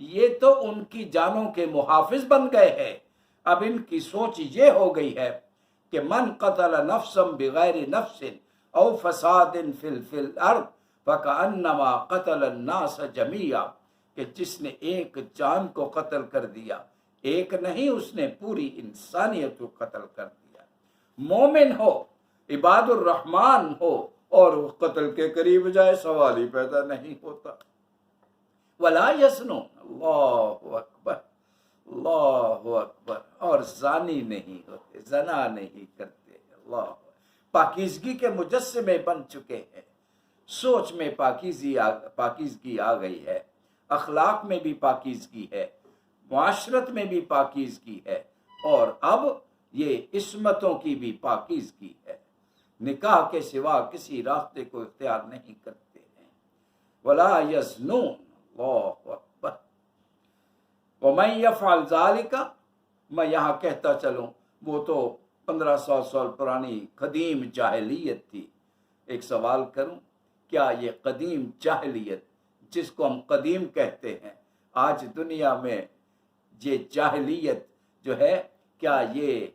یہ تو ان کی جانوں کے محافظ بن گئے ہیں۔ اب ان کی سوچ یہ ہو گئی ہے کہ من قتل نفسا بغیر نفس او فساد فی الارض فکأنما قتل الناس جمیعا، کہ جس نے ایک جان کو قتل کر دیا، ایک نہیں، اس نے پوری انسانیت کو قتل کر دیا۔ مومن ہو، عباد الرحمن ہو، اور وہ قتل کے قریب جائے، سوال ہی پیدا نہیں ہوتا۔ ولا یزنون، اللہ اکبر، اللہ اکبر، اور زانی نہیں ہوتے، زنا نہیں کرتے۔ اللہ، پاکیزگی کے مجسمے بن چکے ہیں۔ سوچ میں پاکیزگی آ گئی ہے، اخلاق میں بھی پاکیزگی ہے، معاشرت میں بھی پاکیزگی ہے، اور اب یہ عصمتوں کی بھی پاکیزگی ہے۔ نکاح کے سوا کسی راستے کو اختیار نہیں کرتے ہیں۔ ولا یزنون، اللہ اکبر۔ ومن یفعل ذلک، میں یہاں کہتا چلوں، وہ تو 1500 سال پرانی قدیم جاہلیت تھی۔ ایک سوال کروں، کیا یہ قدیم جاہلیت جس کو ہم قدیم کہتے ہیں، آج دنیا میں یہ جاہلیت جو ہے، کیا یہ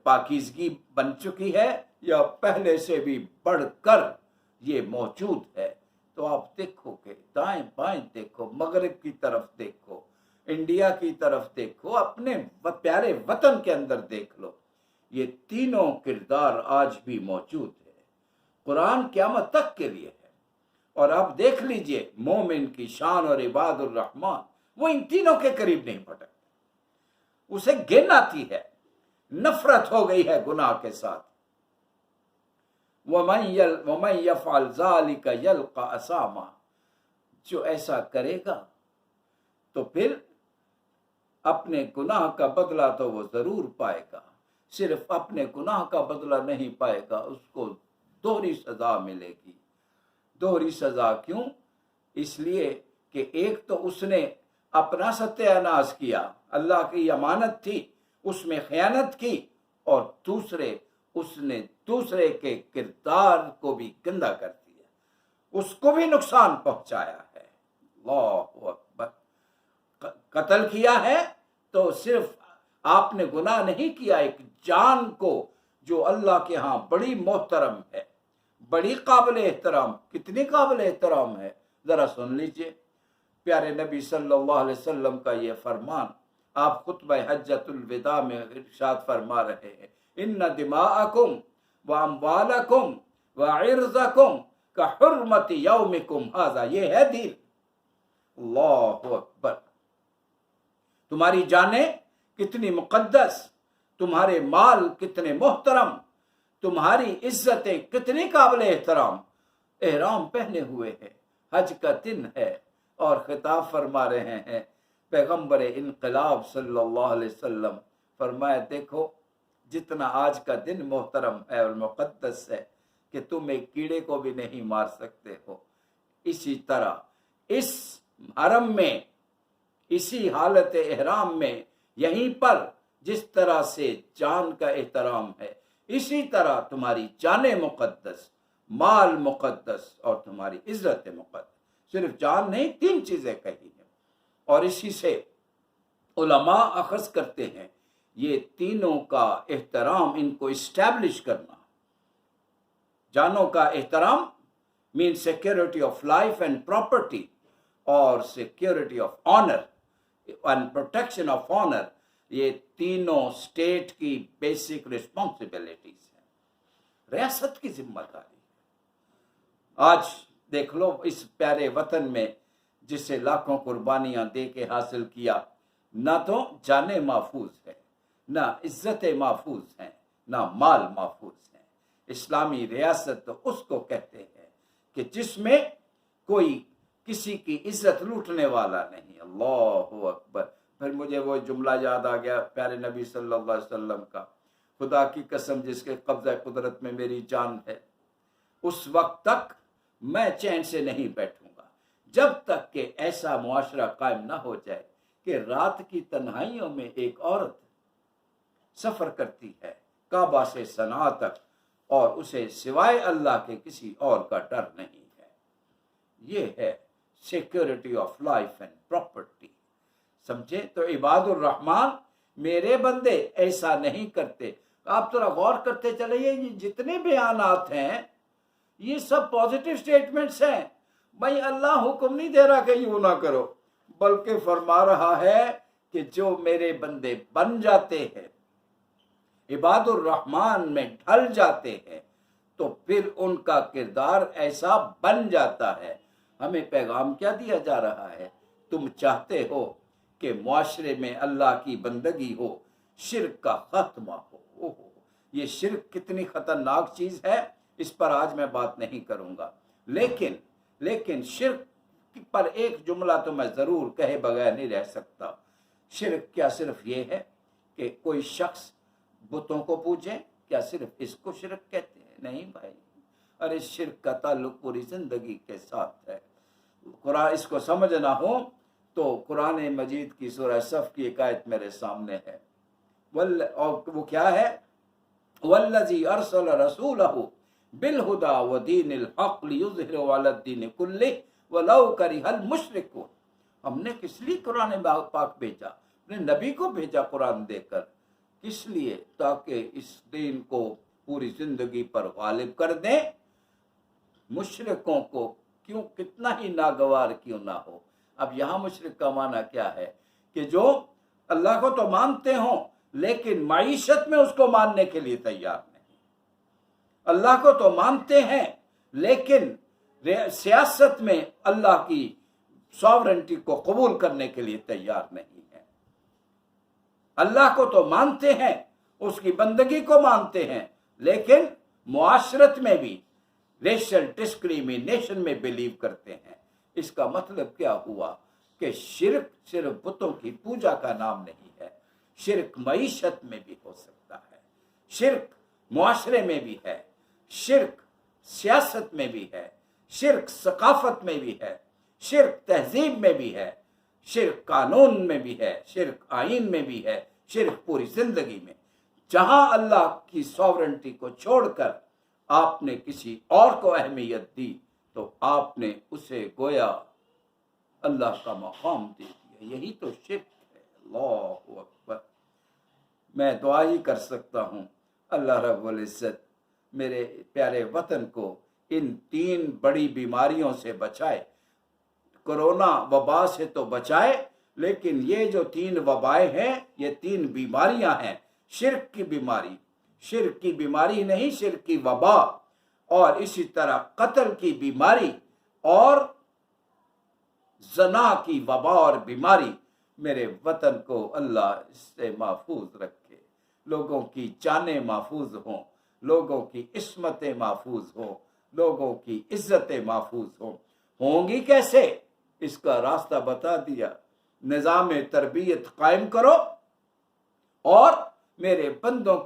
پاکیزگی بن چکی ہے یا پہلے سے بھی بڑھ کر یہ موجود ہے؟ تو آپ دیکھو کہ دائیں بائیں دیکھو، مغرب کی طرف دیکھو، انڈیا کی طرف دیکھو، اپنے پیارے وطن کے اندر دیکھ لو، یہ تینوں کردار آج بھی موجود ہے۔ قرآن قیامت تک کے لیے ہے۔ اور اب دیکھ لیجئے مومن کی شان اور عباد الرحمن، وہ ان تینوں کے قریب نہیں پھٹکتے، اسے گن آتی ہے، نفرت ہو گئی ہے گناہ کے ساتھ۔ وَمَن يَفْعَلْ ذَلِكَ يَلْقَ أَثَامًا، جو ایسا کرے گا تو پھر اپنے گناہ کا بدلہ تو وہ ضرور پائے گا۔ صرف اپنے گناہ کا بدلہ نہیں پائے گا، اس کو دوہری سزا ملے گی۔ دوہری سزا کیوں؟ اس لیے کہ ایک تو اس نے اپنا ستیہ ناش کیا، اللہ کی امانت تھی، اس میں خیانت کی، اور دوسرے اس نے دوسرے کے کردار کو بھی گندا کر دیا، اس کو بھی نقصان پہنچایا ہے۔ اللہ اکبر۔ قتل کیا ہے تو صرف آپ نے گناہ نہیں کیا، ایک جان کو جو اللہ کے ہاں بڑی محترم ہے، بڑی قابل احترام۔ کتنی قابل احترام ہے ذرا سن لیجئے، پیارے نبی صلی اللہ علیہ وسلم کا یہ فرمان آپ خطبہ حجۃ الوداع میں ارشاد فرما رہے ہیں، ان دماءکم واموالکم وعرضکم کحرمت یومکم ھذا، یہ ہے دین۔ اللہ اکبر۔ تمہاری جانیں کتنی مقدس، تمہارے مال کتنے محترم، تمہاری عزتیں کتنی قابل احترام۔ احرام پہنے ہوئے ہیں، حج کا دن ہے، اور خطاب فرما رہے ہیں پیغمبر انقلاب صلی اللہ علیہ وسلم، فرمایا دیکھو جتنا آج کا دن محترم ہے اور مقدس ہے کہ تم ایک کیڑے کو بھی نہیں مار سکتے ہو، اسی طرح اس حرم میں، اسی حالت احرام میں، یہیں پر جس طرح سے جان کا احترام ہے، اسی طرح تمہاری جانیں مقدس، مال مقدس، اور تمہاری عزت مقدس۔ صرف جان نہیں، تین چیزیں کہی ہیں، اور اسی سے علماء اخذ کرتے ہیں یہ تینوں کا احترام، ان کو اسٹیبلش کرنا۔ جانوں کا احترام مین security of life and property, اور security of honour and protection of honour, یہ تینوں اسٹیٹ کی بیسک رسپانسبلٹیز ہیں، ریاست کی ذمہ داری۔ آج دیکھ لو اس پیارے وطن میں جسے لاکھوں قربانیاں دے کے حاصل کیا، نہ تو جانیں محفوظ ہے، نہ عزتیں محفوظ ہیں، نہ مال محفوظ ہیں۔ اسلامی ریاست تو اس کو کہتے ہیں کہ جس میں کوئی کسی کی عزت لوٹنے والا نہیں۔ اللہ اکبر۔ پھر مجھے وہ جملہ یاد آ گیا پیارے نبی صلی اللہ علیہ وسلم کا، خدا کی قسم جس کے قبضہ قدرت میں میری جان ہے، اس وقت تک میں چین سے نہیں بیٹھوں گا جب تک کہ ایسا معاشرہ قائم نہ ہو جائے کہ رات کی تنہائیوں میں ایک عورت سفر کرتی ہے کعبہ سے صنعاء تک، اور اسے سوائے اللہ کے کسی اور کا ڈر نہیں ہے۔ یہ ہے security of life and property. سمجھے؟ تو عباد الرحمن میرے بندے ایسا نہیں کرتے. آپ ذرا غور کرتے چلے، یہ جتنے بیانات ہیں یہ سب پازیٹیو سٹیٹمنٹس ہیں. بھائی اللہ حکم نہیں دے رہا کہ یوں نہ کرو، بلکہ فرما رہا ہے کہ جو میرے بندے بن جاتے ہیں، عباد الرحمن میں ڈھل جاتے ہیں، تو پھر ان کا کردار ایسا بن جاتا ہے. ہمیں پیغام کیا دیا جا رہا ہے؟ تم چاہتے ہو کہ معاشرے میں اللہ کی بندگی ہو، شرک کا خاتمہ ہو. یہ شرک کتنی خطرناک چیز ہے، اس پر آج میں بات نہیں کروں گا. لیکن شرک پر ایک جملہ تو میں ضرور کہے بغیر نہیں رہ سکتا. شرک کیا صرف یہ ہے کہ کوئی شخص بتوں کو پوجے؟ کیا صرف اس کو شرک کہتے ہیں؟ نہیں بھائی، ارے شرک کا تعلق پوری زندگی کے ساتھ ہے. قرآن اس کو سمجھنا ہو تو قرآن مجید کی سورہ صف کی ایک آیت میرے سامنے ہے، اور وہ کیا ہے؟ والذی ارسل رسولہ بالہدی ودین الحق لیظہرہ علی الدین کلہ ولو کرہ المشرکون. ہم نے کس لیے قرآن پاک بھیجا؟ اپنے نبی کو بھیجا قرآن دے کر. کس لیے؟ تاکہ اس دین کو پوری زندگی پر غالب کر دیں، مشرکوں کو کیوں کتنا ہی ناگوار کیوں نہ ہو. اب یہاں مشرک کا معنی کیا ہے؟ کہ جو اللہ کو تو مانتے ہوں لیکن معیشت میں اس کو ماننے کے لیے تیار نہیں. اللہ کو تو مانتے ہیں لیکن سیاست میں اللہ کی ساورنٹی کو قبول کرنے کے لیے تیار نہیں ہے. اللہ کو تو مانتے ہیں، اس کی بندگی کو مانتے ہیں، لیکن معاشرت میں بھی ریشل ڈسکریمنیشن میں بلیو کرتے ہیں. اس کا مطلب کیا ہوا؟ کہ شرک صرف بتوں کی پوجا کا نام نہیں ہے. شرک معیشت میں بھی ہو سکتا ہے، شرک معاشرے میں بھی ہے، شرک سیاست میں بھی ہے، شرک ثقافت میں بھی ہے، شرک تہذیب میں بھی ہے، شرک قانون میں بھی ہے، شرک آئین میں بھی ہے، شرک پوری زندگی میں. جہاں اللہ کی ساورنٹی کو چھوڑ کر آپ نے کسی اور کو اہمیت دی تو آپ نے اسے گویا اللہ کا مقام دے دیا. یہی تو شرک ہے. اللہ اکبر. میں دعا ہی کر سکتا ہوں اللہ رب العزت میرے پیارے وطن کو ان 3 بڑی بیماریوں سے بچائے. کرونا وبا سے تو بچائے، لیکن یہ جو 3 وبائیں ہیں، یہ 3 بیماریاں ہیں. شرک کی بیماری، شرک کی بیماری نہیں، شرک کی وبا، اور اسی طرح قتل کی بیماری اور زنا کی وبا اور بیماری. میرے وطن کو اللہ اس سے محفوظ رکھے، لوگوں کی جانیں محفوظ ہوں، لوگوں کی عصمتیں محفوظ ہوں، لوگوں کی عزتیں محفوظ ہوں گی کیسے؟ اس کا راستہ بتا دیا. نظام تربیت قائم کرو، اور میرے بندوں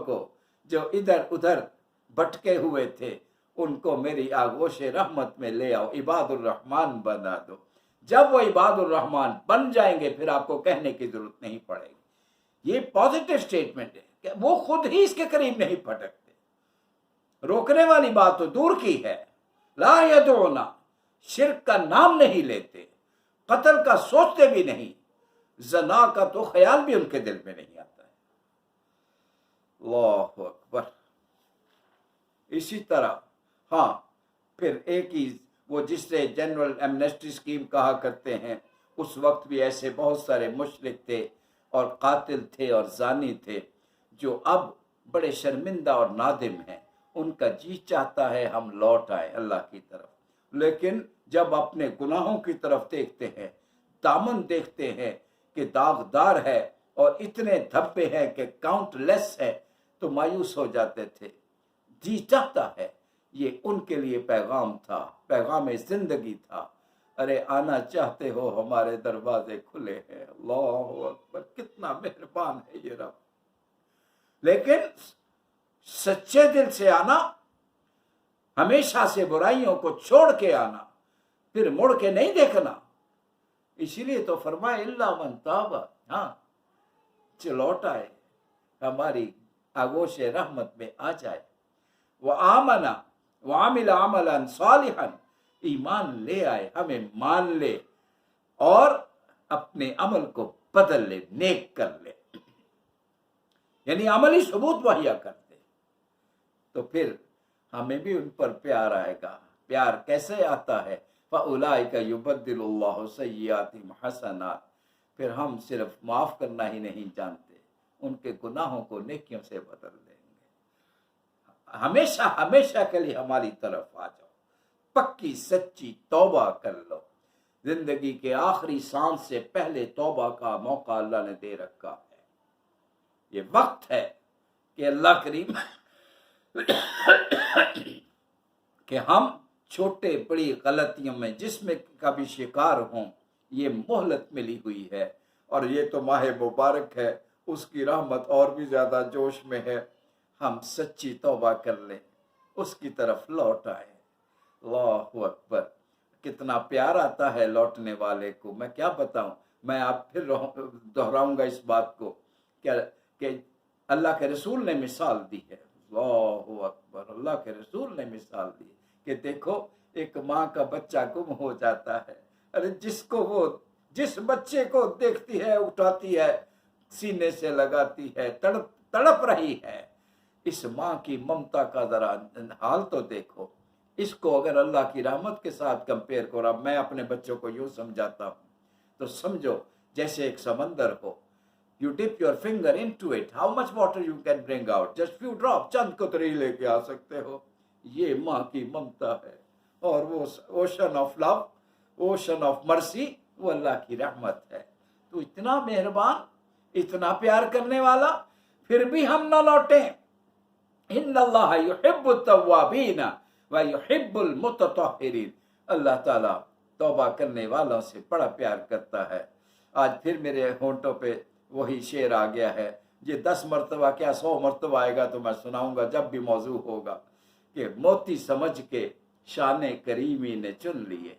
کو جو ادھر ادھر بھٹکے ہوئے تھے ان کو میری آغوش رحمت میں لے آؤ، عباد الرحمن بنا دو. جب وہ عباد الرحمن بن جائیں گے پھر آپ کو کہنے کی ضرورت نہیں پڑے گی. یہ پازیٹیو سٹیٹمنٹ ہے کہ وہ خود ہی اس کے قریب نہیں پھٹکتے. روکنے والی بات تو دور کی ہے. لا یدعونا، شرک کا نام نہیں لیتے، قتل کا سوچتے بھی نہیں، زنا کا تو خیال بھی ان کے دل میں نہیں آتا ہے. اللہ اکبر. اسی طرح پھر ایک ہی وہ جس سے جنرل ایمنسٹی اسکیم کہا کرتے ہیں، اس وقت بھی ایسے بہت سارے مشرک تھے اور قاتل تھے اور زانی تھے جو اب بڑے شرمندہ اور نادم ہیں. ان کا جی چاہتا ہے ہم لوٹ آئے اللہ کی طرف، لیکن جب اپنے گناہوں کی طرف دیکھتے ہیں، دامن دیکھتے ہیں کہ داغدار ہے اور اتنے دھبے ہیں کہ کاؤنٹ لیس ہے، تو مایوس ہو جاتے تھے. جی چاہتا ہے. یہ ان کے لیے پیغام تھا، پیغام زندگی تھا. ارے آنا چاہتے ہو ہمارے دروازے کھلے ہیں. اللہ اکبر. کتنا مہربان ہے یہ رب. لیکن سچے دل سے آنا، ہمیشہ سے برائیوں کو چھوڑ کے آنا، پھر مڑ کے نہیں دیکھنا. اسی لیے تو فرمائے اللہ من تاب، لوٹ آئے، ہماری آغوش رحمت میں آ جائے. وآمن وعمل عملا صالحا، ایمان لے آئے، ہمیں مان لے اور اپنے عمل کو بدل لے، نیک کر لے، یعنی عملی ثبوت مہیا کر دے، تو پھر ہمیں بھی ان پر پیار آئے گا۔ پیار کیسے آتا ہے؟ فَأُولَٰئِكَ يُبَدِّلُ اللَّهُ سَيِّئَاتِهِمْ حَسَنَاتٍ، پھر ہم صرف معاف کرنا ہی نہیں جانتے، ان کے گناہوں کو نیکیوں سے بدل دیں گے۔ ہمیشہ ہمیشہ کے لیے ہماری طرف آ جاؤ، پکی سچی توبہ کر لو۔ زندگی کے آخری سانس سے پہلے توبہ کا موقع اللہ نے دے رکھا ہے۔ یہ وقت ہے کہ اللہ کریم کہ ہم چھوٹے بڑی غلطیوں میں جس میں کبھی شکار ہوں، یہ مہلت ملی ہوئی ہے، اور یہ تو ماہ مبارک ہے، اس کی رحمت اور بھی زیادہ جوش میں ہے۔ ہم سچی توبہ کر لیں، اس کی طرف لوٹ آئے۔ اللہ اکبر، کتنا پیار آتا ہے لوٹنے والے کو، میں کیا بتاؤں۔ میں آپ پھر دہراؤں گا اس بات کو کہ اللہ کے رسول نے مثال دی ہے۔ اللہ اکبر، اللہ کے رسول نے مثال دی کہ دیکھو ایک ماں کا بچہ گم ہو جاتا ہے، ارے جس بچے کو دیکھتی ہے، اٹھاتی ہے، سینے سے لگاتی ہے، تڑپ رہی ہے، اس ماں کی ممتا کا ذرا حال تو دیکھو۔ اس کو اگر اللہ کی رحمت کے ساتھ کمپیئر کرو، اب میں اپنے بچوں کو یوں سمجھاتا ہوں تو سمجھو جیسے ایک سمندر ہو، you dip your finger into it, how much water you can bring out, just few drops، چند قطرے لے کے آ سکتے ہو۔ یہ ماں کی ممتا ہے، اور وہ ocean of love, ocean of mercy, وہ اللہ کی رحمت ہے۔ تو اتنا مہربان، اتنا پیار کرنے والا، پھر بھی ہم نہ لوٹیں۔ ان اللہ یحب التوابین ویحب المتطہرین، اللہ تعالیٰ توبہ کرنے والوں سے بڑا پیار کرتا ہے۔ آج پھر میرے ہونٹوں پہ وہی شعر آ گیا ہے، یہ 10 مرتبہ کیا 100 مرتبہ آئے گا تو میں سناؤں گا جب بھی موضوع ہوگا، کہ موتی سمجھ کے شان کریمی نے چن لیے،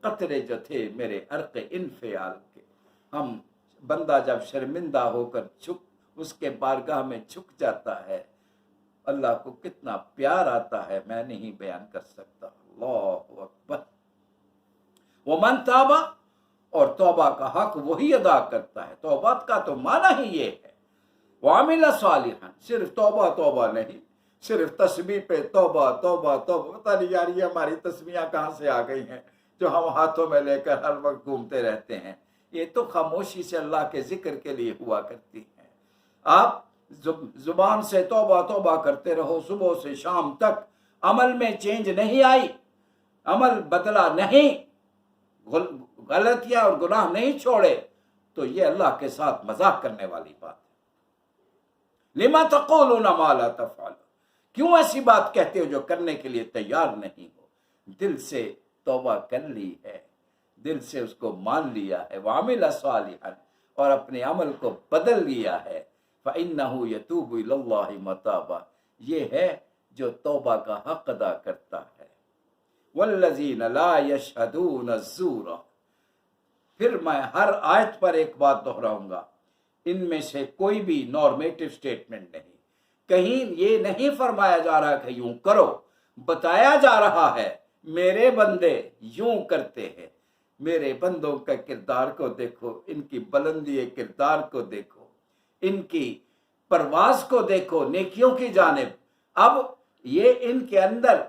قطرے جو تھے میرے عرق انفعال کے۔ ہم بندہ جب شرمندہ ہو کر اس کے بارگاہ میں جھک جاتا ہے، اللہ کو کتنا پیار آتا ہے، میں نہیں بیان کر سکتا۔ اللہ اکبر۔ ومن تابہ، اور توبہ کا حق وہی ادا کرتا ہے۔ توبہ کا تو معنی ہی یہ ہے، وعمل صالحا، صرف توبہ نہیں، صرف تسبیح پہ توبہ توبہ توبہ، پتہ نہیں یار یہ ہماری تسبیحاں کہاں سے آ گئی ہیں جو ہم ہاتھوں میں لے کر ہر وقت گھومتے رہتے ہیں۔ یہ تو خاموشی سے اللہ کے ذکر کے لیے ہوا کرتی ہیں۔ آپ زبان سے توبہ توبہ کرتے رہو صبح سے شام تک، عمل میں چینج نہیں آئی، عمل بدلا نہیں، غلطیاں اور گناہ نہیں چھوڑے، تو یہ اللہ کے ساتھ مذاق کرنے والی بات ہے۔ لما تقولون ما لا تفعلون، کیوں ایسی بات کہتے ہو جو کرنے کے لیے تیار نہیں ہو؟ دل سے توبہ کر لی ہے، دل سے اس کو مان لیا ہے، وعمل صالحا، اور اپنے عمل کو بدل لیا ہے، فإنه يتوب إلى الله متابا، یہ ہے جو توبہ کا حق ادا کرتا ہے۔ والذین لا یشہدون الزور، پھر میں ہر آیت پر ایک بات دہراؤں گا، ان میں سے کوئی بھی نارمیٹو سٹیٹمنٹ نہیں، کہیں یہ نہیں فرمایا جا رہا کہ یوں کرو، بتایا جا رہا ہے میرے بندے یوں کرتے ہیں۔ میرے بندوں کا کردار کو دیکھو، ان کی بلندی کردار کو دیکھو، ان کی پرواز کو دیکھو نیکیوں کی جانب۔ اب یہ ان کے اندر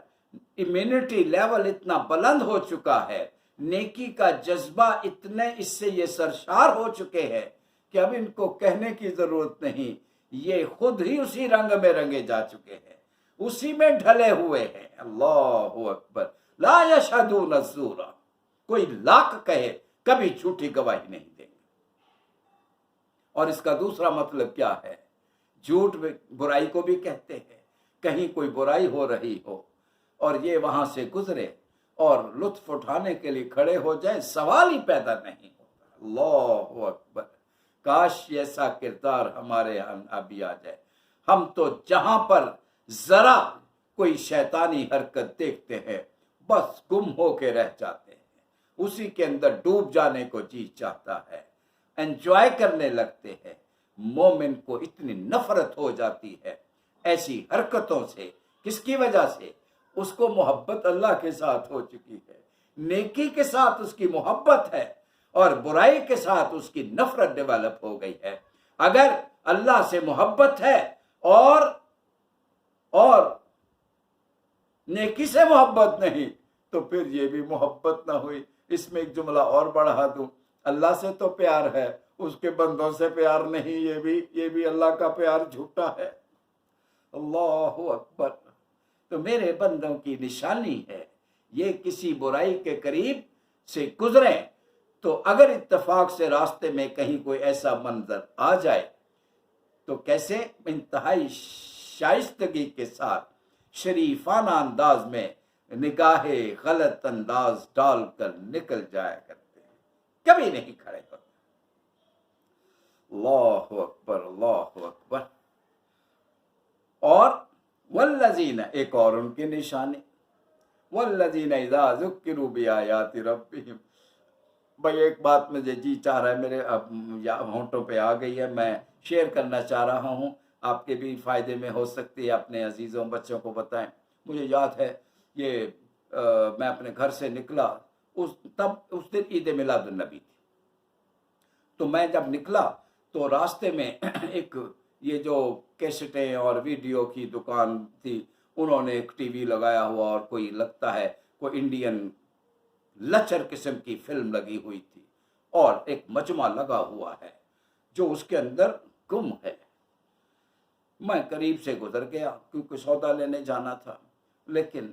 امیونٹی لیول اتنا بلند ہو چکا ہے، نیکی کا جذبہ اتنے اس سے یہ سرشار ہو چکے ہیں کہ اب ان کو کہنے کی ضرورت نہیں، یہ خود ہی اسی رنگ میں رنگے جا چکے ہیں، اسی میں ڈھلے ہوئے ہیں۔ اللہ اکبر۔ لا یشہدون الزور، کوئی لاکھ کہے کبھی جھوٹی گواہی نہیں دیں گے۔ اور اس کا دوسرا مطلب کیا ہے؟ جھوٹ برائی کو بھی کہتے ہیں، کہیں کوئی برائی ہو رہی ہو اور یہ وہاں سے گزرے اور لطف اٹھانے کے لیے کھڑے ہو جائے، سوال ہی پیدا نہیں ہوتا۔ اللہ اکبر، کاش ایسا کردار ہمارے یہاں بھی آ جائے۔ ہم تو جہاں پر ذرا کوئی شیطانی حرکت دیکھتے ہیں بس گم ہو کے رہ جاتے ہیں، اسی کے اندر ڈوب جانے کو جی چاہتا ہے، انجوائے کرنے لگتے ہیں۔ مومن کو اتنی نفرت ہو جاتی ہے ایسی حرکتوں سے، کس کی وجہ سے؟ اس کو محبت اللہ کے ساتھ ہو چکی ہے، نیکی کے ساتھ اس کی محبت ہے، اور برائی کے ساتھ اس کی نفرت ڈیولپ ہو گئی ہے۔ اگر اللہ سے محبت ہے اور نیکی سے محبت نہیں تو پھر یہ بھی محبت نہ ہوئی۔ اس میں ایک جملہ اور بڑھا دوں، اللہ سے تو پیار ہے، اس کے بندوں سے پیار نہیں، یہ بھی اللہ کا پیار جھوٹا ہے۔ اللہ اکبر۔ تو میرے بندوں کی نشانی ہے، یہ کسی برائی کے قریب سے گزریں تو اگر اتفاق سے راستے میں کہیں کوئی ایسا منظر آ جائے تو کیسے انتہائی شائستگی کے ساتھ شریفانہ انداز میں نگاہ غلط انداز ڈال کر نکل جایا کرتے ہیں، کبھی نہیں کھڑے ہوتے۔ اللہ اکبر، اللہ اکبر۔ اور والذین، ایک اور ان کی نشانی، والذین اذا ذکروا بآیات ربہم۔ بھائی ایک بات مجھے جی چاہ رہا ہے، میرے اب ہونٹوں پہ آ گئی ہے، میں شیئر کرنا چاہ رہا ہوں، آپ کے بھی فائدے میں ہو سکتی ہے، اپنے عزیزوں بچوں کو بتائیں۔ مجھے یاد ہے یہ میں اپنے گھر سے نکلا، اس دن عید میلاد النبی تھی، تو میں جب نکلا تو راستے میں ایک یہ جو کیسٹیں اور ویڈیو کی دکان تھی، انہوں نے ایک ٹی وی لگایا ہوا اور کوئی لگتا ہے کوئی انڈین لچر قسم کی فلم لگی ہوئی تھی، اور ایک مجمع لگا ہوا ہے جو اس کے اندر گم ہے۔ میں قریب سے گزر گیا کیونکہ سودا لینے جانا تھا، لیکن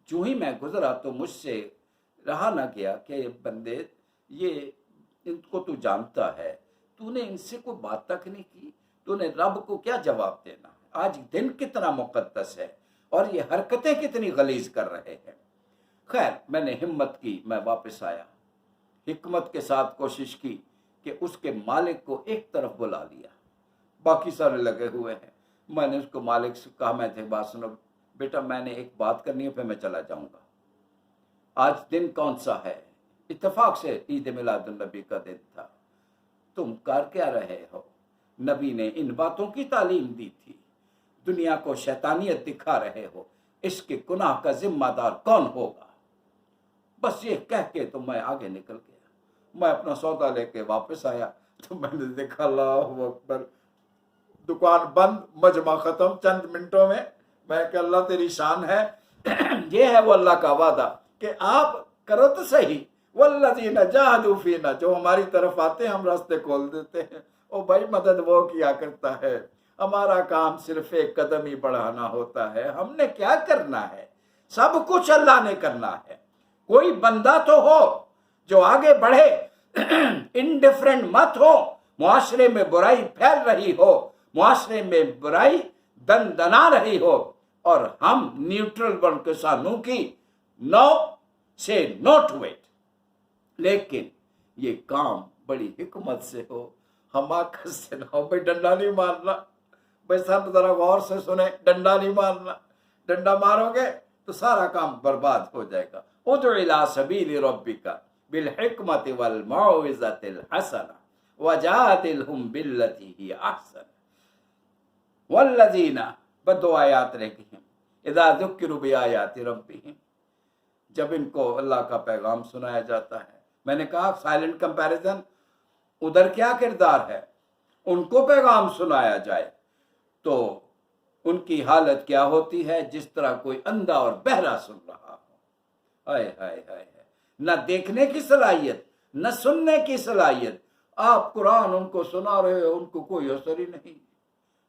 جو ہی میں گزرا تو مجھ سے رہا نہ گیا کہ یہ بندے، یہ ان کو تو جانتا ہے، تو نے ان سے کوئی بات تک نہیں کی، تو نے رب کو کیا جواب دینا؟ آج دن کتنا مقدس ہے اور یہ حرکتیں کتنی غلیظ کر رہے ہیں۔ خیر میں نے ہمت کی، میں واپس آیا، حکمت کے ساتھ کوشش کی کہ اس کے مالک کو ایک طرف بلا لیا، باقی سارے لگے ہوئے ہیں۔ میں نے اس کو مالک سے کہا، میں تھے بات سنو بیٹا، میں نے ایک بات کرنی ہے، پھر میں چلا جاؤں گا۔ آج دن کون سا ہے؟ اتفاق سے عید میلاد النبی کا دن تھا، تم کر کیا رہے ہو؟ نبی نے ان باتوں کی تعلیم دی تھی، دنیا کو شیطانیت دکھا رہے ہو، اس کے گناہ کا ذمہ دار کون ہوگا؟ بس یہ کہہ کے تو میں آگے نکل گیا۔ میں اپنا سودا لے کے واپس آیا تو میں نے دیکھا، اللہ اکبر، دکان بند، مجمع ختم چند منٹوں میں۔ میں کہ اللہ تیری شان ہے۔ یہ ہے وہ اللہ کا وعدہ کہ آپ کرو تو صحیح، والذین جاہدوا فینا، جو ہماری طرف آتے ہیں ہم راستے کھول دیتے ہیں۔ او بھائی مدد وہ کیا کرتا ہے، ہمارا کام صرف ایک قدم ہی بڑھانا ہوتا ہے۔ ہم نے کیا کرنا ہے؟ سب کچھ اللہ نے کرنا ہے۔ کوئی بندہ تو ہو جو آگے بڑھے، انڈیفرنٹ مت ہو۔ معاشرے میں برائی پھیل رہی ہو، معاشرے میں برائی دنا رہی ہو، اور ہم نیوٹرل بن کے سانوں کی نو سے نو ٹو اٹ، لیکن یہ کام بڑی حکمت سے ہو، حماقت سے نہ ہو۔ بھائی ڈنڈا نہیں مارنا، بھائی سب ذرا غور سے سنیں، ڈنڈا نہیں مارنا، ڈنڈا مارو گے تو سارا کام برباد ہو جائے گا۔ ادع الی سبیل ربک بالحکمت والموعظۃ الحسنہ وجادلہم باللتی ہی احسن۔ والذین، بدو آیات رہ گئی ہیں، اذا ذکروا بآیات ربہم، جب ان کو اللہ کا پیغام سنایا جاتا ہے۔ میں نے کہا سائلنٹ کمپیریزن، ادھر کیا کردار ہے؟ ان کو پیغام سنایا جائے تو ان کی حالت کیا ہوتی ہے؟ جس طرح کوئی اندھا اور بہرا سن رہا ہو۔ ہائے ہائے ہائے، نہ دیکھنے کی صلاحیت، نہ سننے کی صلاحیت۔ آپ قرآن ان کو سنا رہے ہو، ان کو کوئی اثر ہی نہیں،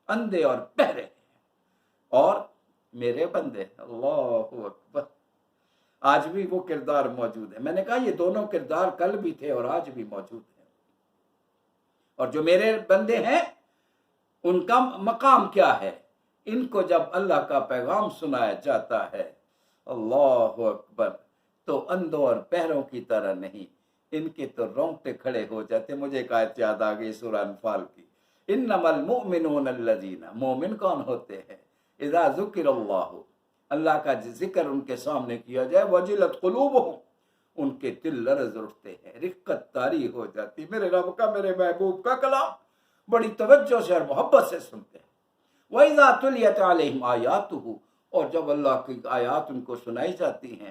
اندھے اور بہرے ہیں۔ اور میرے بندے، اللہ اکبر، آج بھی وہ کردار موجود ہے۔ میں نے کہا یہ دونوں کردار کل بھی تھے اور آج بھی موجود ہیں۔ اور جو میرے بندے ہیں ان کا مقام کیا ہے؟ ان کو جب اللہ کا پیغام سنایا جاتا ہے، اللہ اکبر، تو اندھوں اور بہروں کی طرح نہیں، ان کے تو رونگٹے کھڑے ہو جاتے۔ مجھے ایک آیت یاد آ گئی سورہ انفال کی، انما المؤمنون الذین، مومن کون ہوتے ہیں؟ اذا ذکر اللہ کا ذکر ان کے سامنے کیا جائے، وجلت قلوبہم، ان کے دل لرز اٹھتے ہیں، رقت طاری ہو جاتی۔ میرے رب کا، میرے محبوب کا کلام بڑی توجہ سے اور محبت سے سنتے ہیں۔ وَإِذَا تُلِيَتْ عَلَيْهِمْ آيَاتُهُ، اور جب اللہ کی آیات ان کو سنائی جاتی ہیں،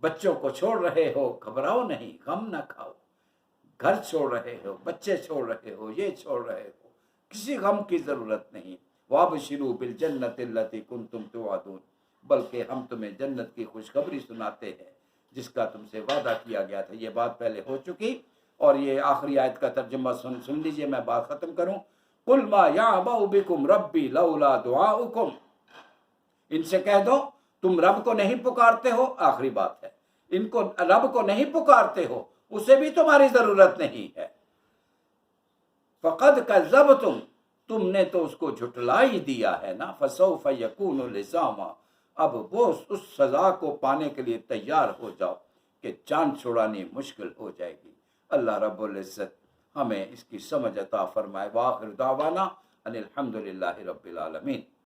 بچوں کو چھوڑ رہے ہو، گھبراؤ نہیں، غم نہ کھاؤ، گھر چھوڑ رہے ہو، بچے چھوڑ رہے ہو، یہ چھوڑ رہے ہو، کسی غم کی ضرورت نہیں۔ وَابْشِرُوا بِالْجَنَّةِ الَّتِي كُنْتُمْ تُوعَدُونَ، بلکہ ہم تمہیں جنت کی خوشخبری سناتے ہیں جس کا تم سے وعدہ کیا گیا تھا۔ یہ بات پہلے ہو چکی، اور یہ آخری آیت کا ترجمہ سن لیجئے، میں بات ختم کروں۔ قُلْ مَا يَعْبَأُ بِكُمْ رَبِّي لَوْلَا دُعَاؤُكُمْ، ان سے کہہ دو تم رب کو نہیں پکارتے ہو، آخری بات ہے، ان کو رب کو نہیں پکارتے ہو، اسے بھی تمہاری ضرورت نہیں ہے۔ فَقَدْ كَذَّبْتُمْ، تم نے تو اس کو جھٹلا ہی دیا ہے نا۔ فَسَوْفَ يَكُونُ لِزَامًا، اب وہ اس سزا کو پانے کے لیے تیار ہو جاؤ کہ جان چھڑانی مشکل ہو جائے گی۔ اللہ رب العزت ہمیں اس کی سمجھ عطا فرمائے۔ وآخر دعوانا ان الحمد للہ رب العالمین۔